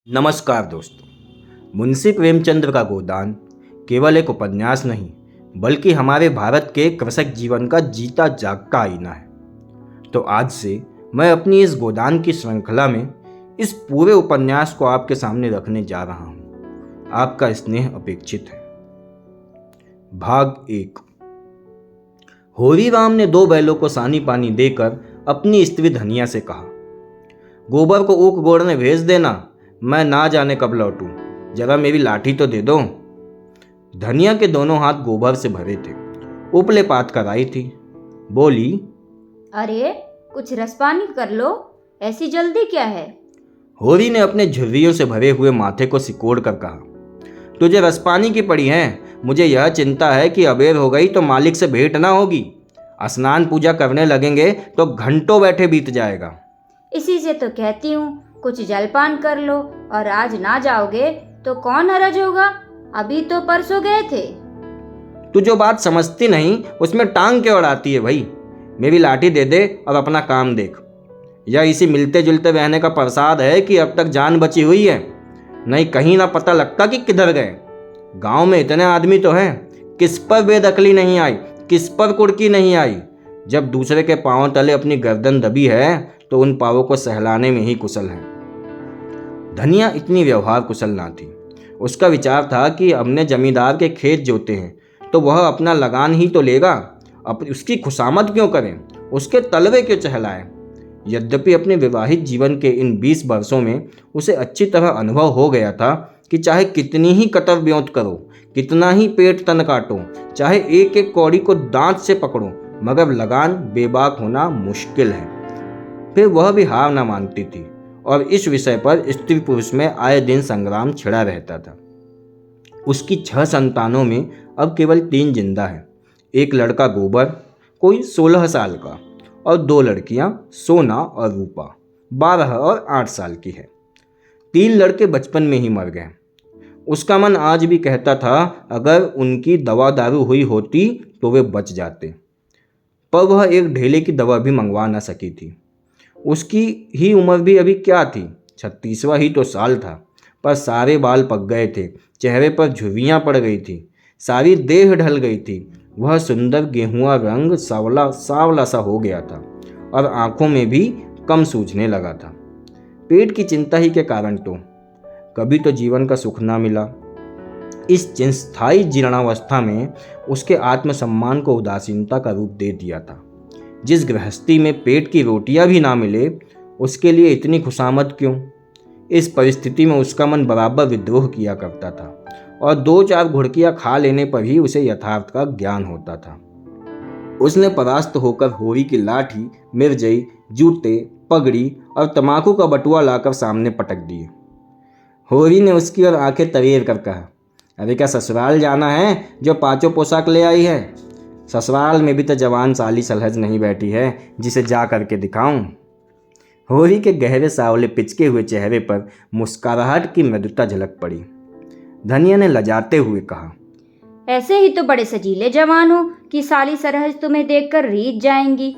नमस्कार दोस्तों। मुंशी प्रेमचंद्र का गोदान केवल एक उपन्यास नहीं बल्कि हमारे भारत के कृषक जीवन का जीता जागता आईना है। तो आज से मैं अपनी इस गोदान की श्रृंखला में इस पूरे उपन्यास को आपके सामने रखने जा रहा हूँ। आपका स्नेह अपेक्षित है। भाग 1। होरी राम ने 2 बैलों को सानी पानी देकर अपनी स्त्री धनिया से कहा, गोबर को ऊक गोड़ने भेज देना, मैं ना जाने कब लौटूं, जरा मेरी लाठी तो दे दो। धनिया के दोनों हाथ गोबर से भरे थे, उपले पात कर आई थी। बोली, अरे कुछ रसपानी कर लो, ऐसी जल्दी क्या है? होरी ने अपने झुर्रियों से भरे हुए माथे को सिकोड़ कर कहा, तुझे रसपानी की पड़ी है। मुझे यह चिंता है कि अबेर हो गई तो मालिक से भेंट ना होगी। स्नान पूजा करने लगेंगे तो घंटों बैठे बीत जाएगा। इसी से तो कहती हूँ कुछ जलपान कर लो, और आज ना जाओगे तो कौन हरज होगा? अभी तो परसों गए थे। तू जो बात समझती नहीं उसमें टांग क्यों अड़ाती है भाई? मेरी लाठी दे दे और अपना काम देख। यह इसी मिलते जुलते रहने का प्रसाद है कि अब तक जान बची हुई है, नहीं कहीं ना पता लगता कि किधर गए। गांव में इतने आदमी तो हैं, किस पर बेदखली नहीं आई, किस पर कुड़की नहीं आई। जब दूसरे के पांव तले अपनी गर्दन दबी है तो उन पावों को सहलाने में ही कुशल है। धनिया इतनी व्यवहार कुशल ना थी। उसका विचार था कि हमने जमींदार के खेत जोते हैं तो वह अपना लगान ही तो लेगा, अब उसकी खुशामद क्यों करें, उसके तलवे क्यों चहलाएं। यद्यपि अपने विवाहित जीवन के इन 20 वर्षों में उसे अच्छी तरह अनुभव हो गया था कि चाहे कितनी ही कतर ब्योंत करो, कितना ही पेट तन काटो, चाहे एक एक कौड़ी को दांत से पकड़ो, मगर लगान बेबाक होना मुश्किल है। फिर वह भी हार न मानती थी और इस विषय पर स्त्री पुरुष में आए दिन संग्राम छिड़ा रहता था। उसकी 6 संतानों में अब केवल 3 जिंदा हैं। एक लड़का गोबर, कोई 16 साल का, और 2 लड़कियां सोना और रूपा, 12 और 8 साल की है। 3 लड़के बचपन में ही मर गए। उसका मन आज भी कहता था अगर उनकी दवा दारू हुई होती तो वे बच जाते, पर वह एक ढेले की दवा भी मंगवा न सकी थी। उसकी ही उम्र भी अभी क्या थी, 36वां ही तो साल था, पर सारे बाल पक गए थे, चेहरे पर झुर्रियाँ पड़ गई थी, सारी देह ढल गई थी। वह सुंदर गेहुआ रंग सावला सावला सा हो गया था और आंखों में भी कम सूझने लगा था। पेट की चिंता ही के कारण तो कभी तो जीवन का सुख ना मिला। इस चिरस्थायी जीर्णावस्था में उसके आत्मसम्मान को उदासीनता का रूप दे दिया था। जिस गृहस्थी में पेट की रोटियां भी ना मिले उसके लिए इतनी खुशामद क्यों? इस परिस्थिति में उसका मन बराबर विद्रोह किया करता था और 2-4 घुड़कियां खा लेने पर ही उसे यथार्थ का ज्ञान होता था। उसने परास्त होकर होरी की लाठी, मिर्जई, जूते, पगड़ी और तमाकू का बटुआ लाकर सामने पटक दिए। होरी ने उसकी ओर आंखें तरेर कर कहा, अरे क्या ससुराल जाना है जो 5 पोशाक ले आई है? ससुराल में भी तो जवान साली सलहज नहीं बैठी है जिसे जा करके दिखाऊं। होरी के गहरे सावले पिचके हुए चेहरे पर मुस्कुराहट की मृदुता झलक पड़ी। धनिया ने लजाते हुए कहा, ऐसे ही तो बड़े सजीले जवान हो कि साली सरहज तुम्हें देखकर रीझ जाएंगी।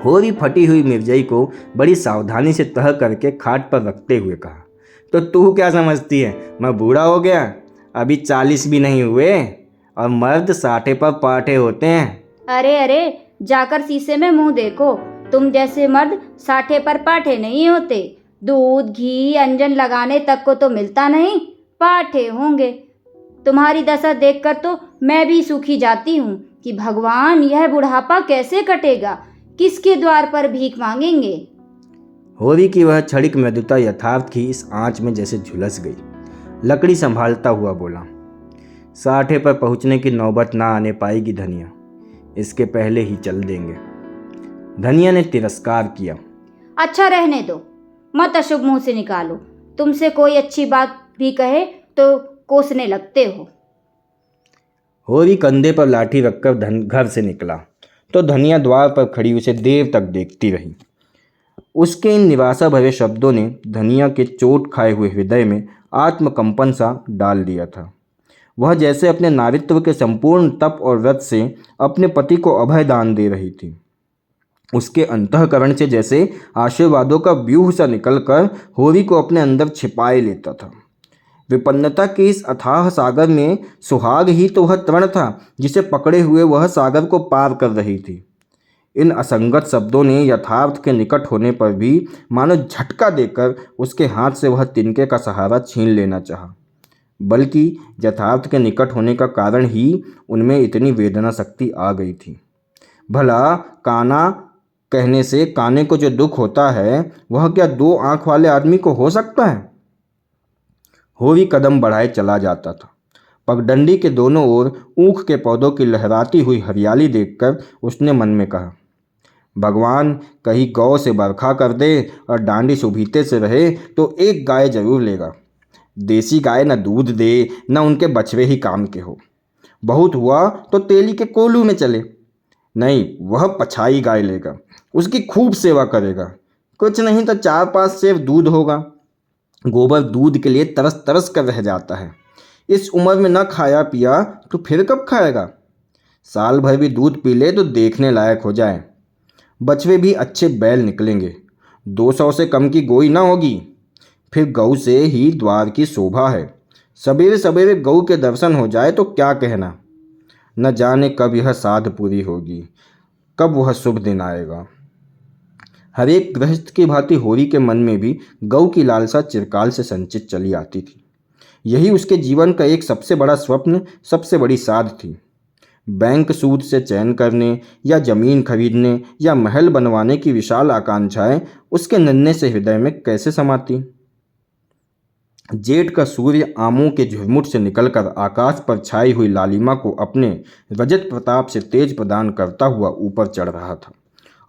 होरी फटी हुई मिर्जई को बड़ी सावधानी से तह करके खाट पर रखते हुए कहा, तो तू क्या समझती है मैं बूढ़ा हो गया? अभी 40 भी नहीं हुए और मर्द 60 पर पाटे होते हैं। अरे अरे, जाकर शीशे में मुंह देखो, तुम जैसे मर्द 60 पर पाठे नहीं होते। दूध घी अंजन लगाने तक को तो मिलता नहीं, पाठे होंगे। तुम्हारी दशा देखकर तो मैं भी सूखी जाती हूँ कि भगवान यह बुढ़ापा कैसे कटेगा, किसके द्वार पर भीख मांगेंगे। होरी की वह क्षणिक मृदुता यथार्थ की इस आंच में जैसे झुलस गई। लकड़ी संभालता हुआ बोला, 60 पर पहुंचने की नौबत ना आने पाएगी धनिया, इसके पहले ही चल देंगे। धनिया ने तिरस्कार किया, अच्छा रहने दो, मत अशुभ मुंह से निकालो। तुमसे कोई अच्छी बात भी कहे तो कोसने लगते हो। होरी कंधे पर लाठी रखकर घर से निकला तो धनिया द्वार पर खड़ी उसे देर तक देखती रही। उसके इन निराशा भरे शब्दों ने धनिया के चोट खाए हुए हृदय में आत्मकंपन सा डाल दिया था। वह जैसे अपने नारित्व के संपूर्ण तप और व्रत से अपने पति को अभय दान दे रही थी। उसके अंतःकरण से जैसे आशीर्वादों का व्यूह सा निकलकर होरी को अपने अंदर छिपाए लेता था। विपन्नता के इस अथाह सागर में सुहाग ही तो वह तरण था जिसे पकड़े हुए वह सागर को पार कर रही थी। इन असंगत शब्दों ने यथार्थ के निकट होने पर भी मानो झटका देकर उसके हाथ से वह तिनके का सहारा छीन लेना चाहा, बल्कि यथार्थ के निकट होने का कारण ही उनमें इतनी वेदना शक्ति आ गई थी। भला काना कहने से काने को जो दुख होता है वह क्या दो आंख वाले आदमी को हो सकता है? होरी कदम बढ़ाए चला जाता था। पगडंडी के दोनों ओर ऊख के पौधों की लहराती हुई हरियाली देखकर उसने मन में कहा, भगवान कहीं गौ से बरखा कर दे और डांडी सुभीते से रहे तो एक गाय जरूर लेगा। देसी गाय न दूध दे न उनके बछड़े ही काम के हो। बहुत हुआ तो तेली के कोलू में चले। नहीं, वह पछाई गाय लेगा, उसकी खूब सेवा करेगा। कुछ नहीं तो 4-5 सेर दूध होगा। गोबर दूध के लिए तरस तरस कर रह जाता है। इस उम्र में न खाया पिया तो फिर कब खाएगा? साल भर भी दूध पी ले तो देखने लायक हो जाए। बछड़े भी अच्छे बैल निकलेंगे। 200 से कम की गोई ना होगी। फिर गऊ से ही द्वार की शोभा है। सवेरे सवेरे गऊ के दर्शन हो जाए तो क्या कहना। न जाने कब यह साध पूरी होगी, कब वह शुभ दिन आएगा। हर एक गृहस्थ की भांति होरी के मन में भी गऊ की लालसा चिरकाल से संचित चली आती थी। यही उसके जीवन का एक सबसे बड़ा स्वप्न, सबसे बड़ी साध थी। बैंक सूद से चयन करने या जमीन खरीदने या महल बनवाने की विशाल आकांक्षाएं उसके नन्हे से हृदय में कैसे समाती। जेठ का सूर्य आमों के झुरमुट से निकलकर आकाश पर छाई हुई लालिमा को अपने रजत प्रताप से तेज प्रदान करता हुआ ऊपर चढ़ रहा था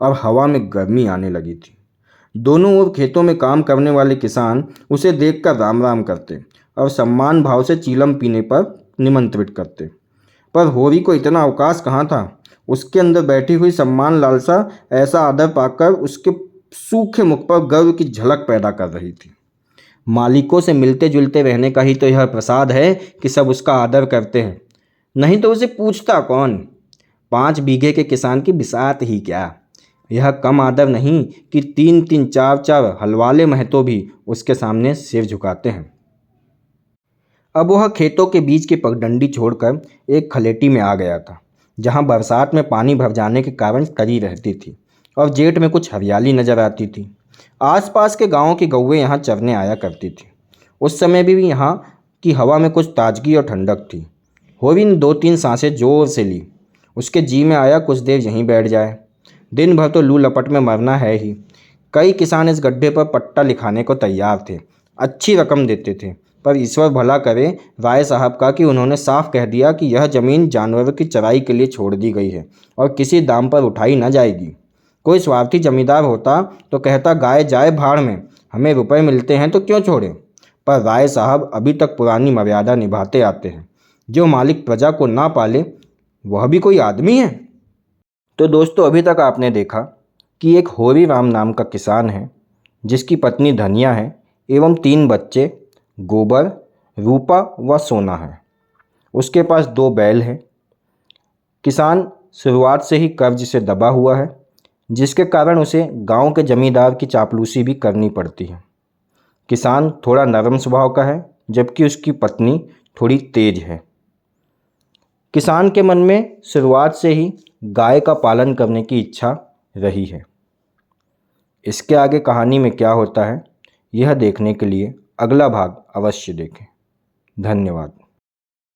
और हवा में गर्मी आने लगी थी। दोनों ओर खेतों में काम करने वाले किसान उसे देखकर राम राम करते और सम्मान भाव से चीलम पीने पर निमंत्रित करते, पर होरी को इतना अवकाश कहाँ था। उसके अंदर बैठी हुई सम्मान लालसा ऐसा आदर पाकर उसके सूखे मुख पर गर्व की झलक पैदा कर रही थी। मालिकों से मिलते जुलते रहने का ही तो यह प्रसाद है कि सब उसका आदर करते हैं, नहीं तो उसे पूछता कौन। 5 बीघे के किसान की बिसात ही क्या। यह कम आदर नहीं कि 3-3 4-4 हलवाले महतो भी उसके सामने सिर झुकाते हैं। अब वह खेतों के बीच की पगडंडी छोड़कर एक खलेटी में आ गया था, जहां बरसात में पानी भर जाने के कारण करी रहती थी और जेठ में कुछ हरियाली नजर आती थी। आसपास के गांवों की गौएं यहाँ चरने आया करती थी। उस समय भी यहाँ की हवा में कुछ ताजगी और ठंडक थी। होरी ने 2-3 सांसें जोर से ली। उसके जी में आया कुछ देर यहीं बैठ जाए। दिन भर तो लू लपट में मरना है ही। कई किसान इस गड्ढे पर पट्टा लिखाने को तैयार थे, अच्छी रकम देते थे, पर ईश्वर भला करे राय साहब का कि उन्होंने साफ कह दिया कि यह ज़मीन जानवरों की चराई के लिए छोड़ दी गई है और किसी दाम पर उठाई न जाएगी। कोई स्वार्थी जमींदार होता तो कहता गाय जाए भाड़ में, हमें रुपए मिलते हैं तो क्यों छोड़े। पर राय साहब अभी तक पुरानी मर्यादा निभाते आते हैं। जो मालिक प्रजा को ना पाले वह भी कोई आदमी है। तो दोस्तों, अभी तक आपने देखा कि एक होरी राम नाम का किसान है जिसकी पत्नी धनिया है एवं 3 बच्चे गोबर, रूपा व सोना है। उसके पास 2 बैल हैं। किसान शुरुआत से ही कर्ज से दबा हुआ है, जिसके कारण उसे गांव के जमींदार की चापलूसी भी करनी पड़ती है। किसान थोड़ा नरम स्वभाव का है, जबकि उसकी पत्नी थोड़ी तेज है। किसान के मन में शुरुआत से ही गाय का पालन करने की इच्छा रही है। इसके आगे कहानी में क्या होता है, यह देखने के लिए अगला भाग अवश्य देखें। धन्यवाद।